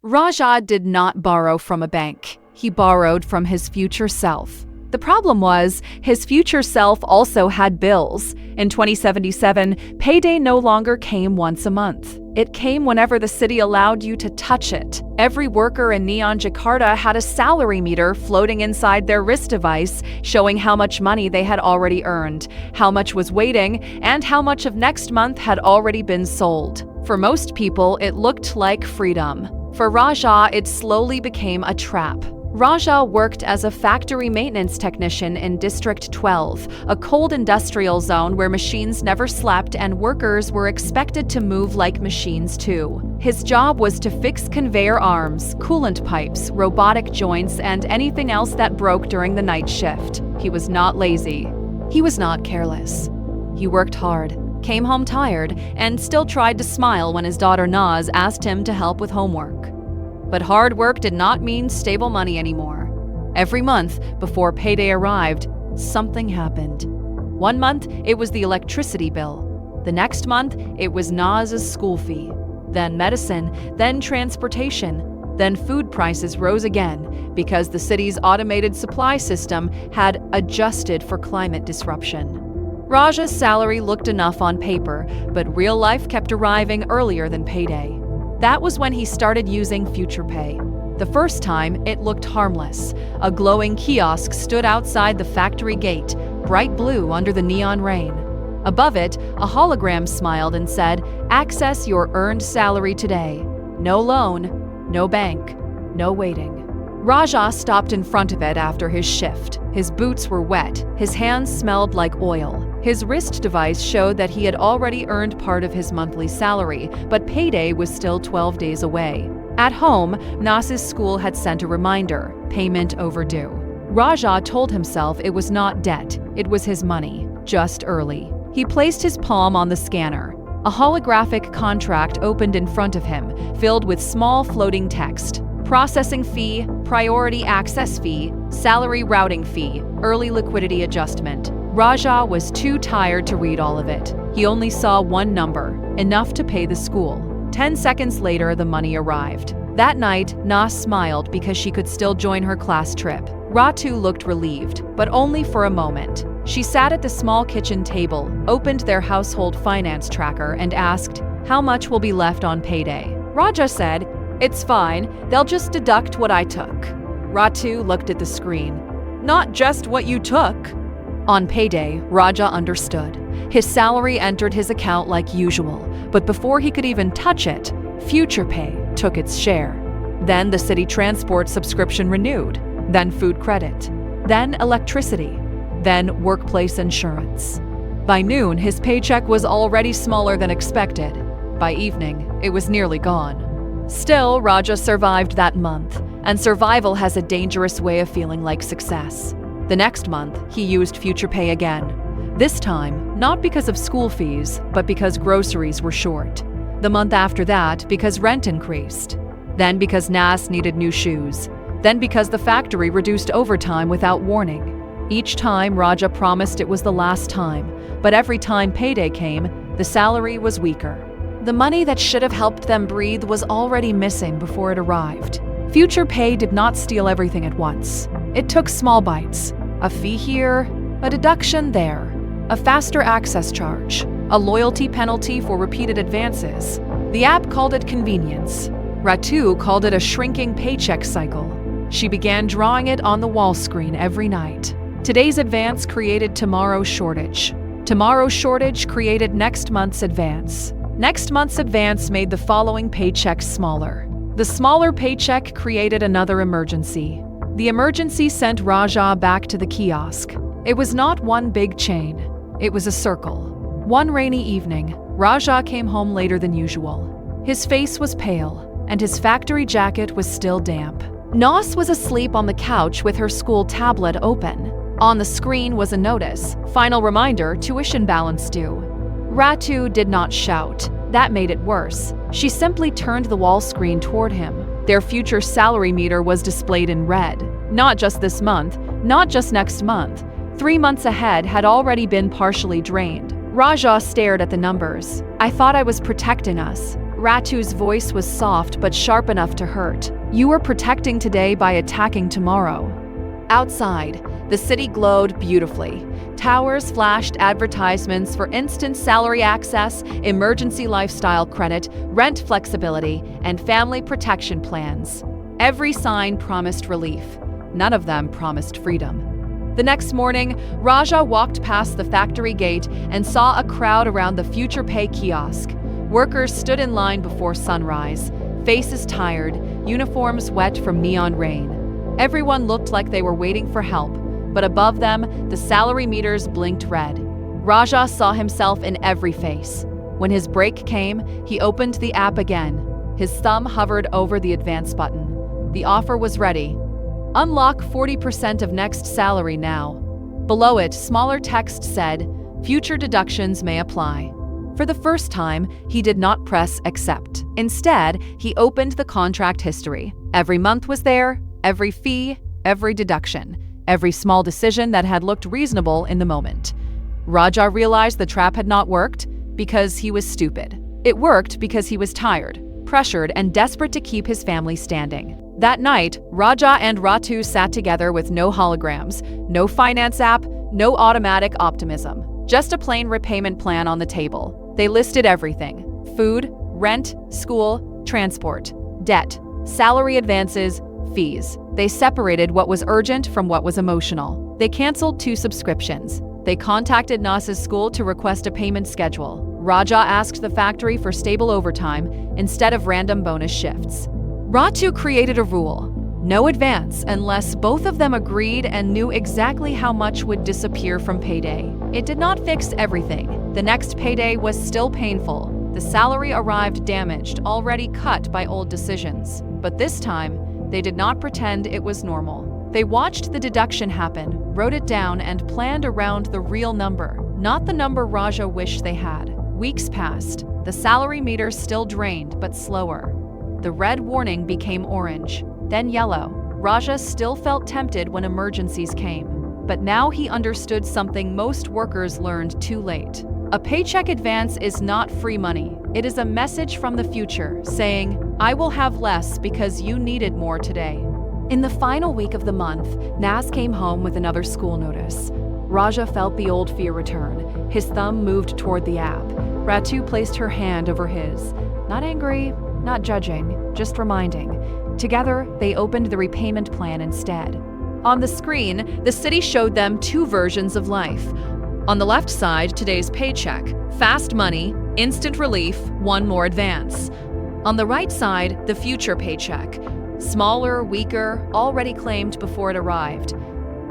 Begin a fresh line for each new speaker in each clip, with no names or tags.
Raja did not borrow from a bank. He borrowed from his future self. The problem was, his future self also had bills. In 2077, payday no longer came once a month. It came whenever the city allowed you to touch it. Every worker in Neon Jakarta had a salary meter floating inside their wrist device, showing how much money they had already earned, how much was waiting, and how much of next month had already been sold. For most people, it looked like freedom. For Raja, it slowly became a trap. Raja worked as a factory maintenance technician in District 12, a cold industrial zone where machines never slept and workers were expected to move like machines too. His job was to fix conveyor arms, coolant pipes, robotic joints, and anything else that broke during the night shift. He was not lazy. He was not careless. He worked hard, came home tired, and still tried to smile when his daughter Naz asked him to help with homework. But hard work did not mean stable money anymore. Every month, before payday arrived, something happened. One month, it was the electricity bill. The next month, it was Naz's school fee. Then medicine, then transportation. Then food prices rose again because the city's automated supply system had adjusted for climate disruption. Raja's salary looked enough on paper, but real life kept arriving earlier than payday. That was when he started using FuturePay. The first time, it looked harmless. A glowing kiosk stood outside the factory gate, bright blue under the neon rain. Above it, a hologram smiled and said, "Access your earned salary today. No loan, no bank, no waiting." Raja stopped in front of it after his shift. His boots were wet, his hands smelled like oil. His wrist device showed that he had already earned part of his monthly salary, but payday was still 12 days away. At home, Nas's school had sent a reminder, payment overdue. Raja told himself it was not debt, it was his money, just early. He placed his palm on the scanner. A holographic contract opened in front of him, filled with small floating text. Processing fee, priority access fee, salary routing fee, early liquidity adjustment. Raja was too tired to read all of it. He only saw one number, enough to pay the school. 10 seconds later, the money arrived. That night, Nas smiled because she could still join her class trip. Ratu looked relieved, but only for a moment. She sat at the small kitchen table, opened their household finance tracker, and asked, "How much will be left on payday?" Raja said, "It's fine, they'll just deduct what I took." Ratu looked at the screen. "Not just what you took." On payday, Raja understood. His salary entered his account like usual, but before he could even touch it, FuturePay took its share. Then the city transport subscription renewed, then food credit, then electricity, then workplace insurance. By noon, his paycheck was already smaller than expected. By evening, it was nearly gone. Still, Raja survived that month, and survival has a dangerous way of feeling like success. The next month, he used FuturePay again. This time, not because of school fees, but because groceries were short. The month after that, because rent increased. Then because Nas needed new shoes. Then because the factory reduced overtime without warning. Each time, Raja promised it was the last time, but every time payday came, the salary was weaker. The money that should have helped them breathe was already missing before it arrived. FuturePay did not steal everything at once. It took small bites. A fee here, a deduction there, a faster access charge, a loyalty penalty for repeated advances. The app called it convenience. Ratu called it a shrinking paycheck cycle. She began drawing it on the wall screen every night. Today's advance created tomorrow's shortage. Tomorrow's shortage created next month's advance. Next month's advance made the following paycheck smaller. The smaller paycheck created another emergency. The emergency sent Raja back to the kiosk. It was not one big chain. It was a circle. One rainy evening, Raja came home later than usual. His face was pale, and his factory jacket was still damp. Nas was asleep on the couch with her school tablet open. On the screen was a notice, final reminder, tuition balance due. Ratu did not shout. That made it worse. She simply turned the wall screen toward him. Their future salary meter was displayed in red. Not just this month, not just next month. 3 months ahead had already been partially drained. Raja stared at the numbers. "I thought I was protecting us." Ratu's voice was soft but sharp enough to hurt. "You are protecting today by attacking tomorrow." Outside, the city glowed beautifully. Towers flashed advertisements for instant salary access, emergency lifestyle credit, rent flexibility, and family protection plans. Every sign promised relief. None of them promised freedom. The next morning, Raja walked past the factory gate and saw a crowd around the FuturePay kiosk. Workers stood in line before sunrise, faces tired, uniforms wet from neon rain. Everyone looked like they were waiting for help, but above them, the salary meters blinked red. Raja saw himself in every face. When his break came, he opened the app again. His thumb hovered over the advance button. The offer was ready. Unlock 40% of next salary now. Below it, smaller text said, "Future deductions may apply." For the first time, he did not press accept. Instead, he opened the contract history. Every month was there, every fee, every deduction, every small decision that had looked reasonable in the moment. Raja realized the trap had not worked because he was stupid. It worked because he was tired, pressured, and desperate to keep his family standing. That night, Raja and Ratu sat together with no holograms, no finance app, no automatic optimism, just a plain repayment plan on the table. They listed everything: food, rent, school, transport, debt, salary advances, fees. They separated what was urgent from what was emotional. They canceled 2 subscriptions. They contacted Nas's school to request a payment schedule. Raja asked the factory for stable overtime instead of random bonus shifts. Ratu created a rule: no advance unless both of them agreed and knew exactly how much would disappear from payday. It did not fix everything. The next payday was still painful. The salary arrived damaged, already cut by old decisions. But this time, they did not pretend it was normal. They watched the deduction happen, wrote it down, and planned around the real number, not the number Raja wished they had. Weeks passed. The salary meter still drained, but slower. The red warning became orange, then yellow. Raja still felt tempted when emergencies came. But now he understood something most workers learned too late. A paycheck advance is not free money. It is a message from the future saying, "I will have less because you needed more today." In the final week of the month, Nas came home with another school notice. Raja felt the old fear return. His thumb moved toward the app. Ratu placed her hand over his. Not angry, not judging, just reminding. Together, they opened the repayment plan instead. On the screen, the city showed them 2 versions of life. On the left side, today's paycheck, fast money, instant relief, 1 more advance. On the right side, the future paycheck, smaller, weaker, already claimed before it arrived.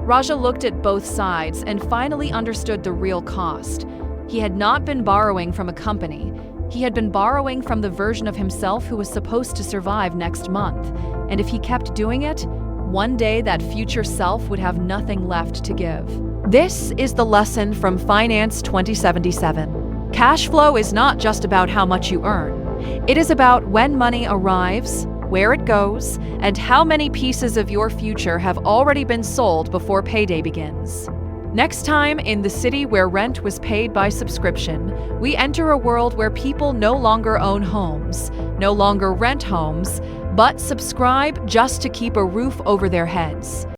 Raja looked at both sides and finally understood the real cost. He had not been borrowing from a company. He had been borrowing from the version of himself who was supposed to survive next month. And if he kept doing it, one day that future self would have nothing left to give. This is the lesson from Finance 2077. Cash flow is not just about how much you earn. It is about when money arrives, where it goes, and how many pieces of your future have already been sold before payday begins. Next time, in the city where rent was paid by subscription, we enter a world where people no longer own homes, no longer rent homes, but subscribe just to keep a roof over their heads.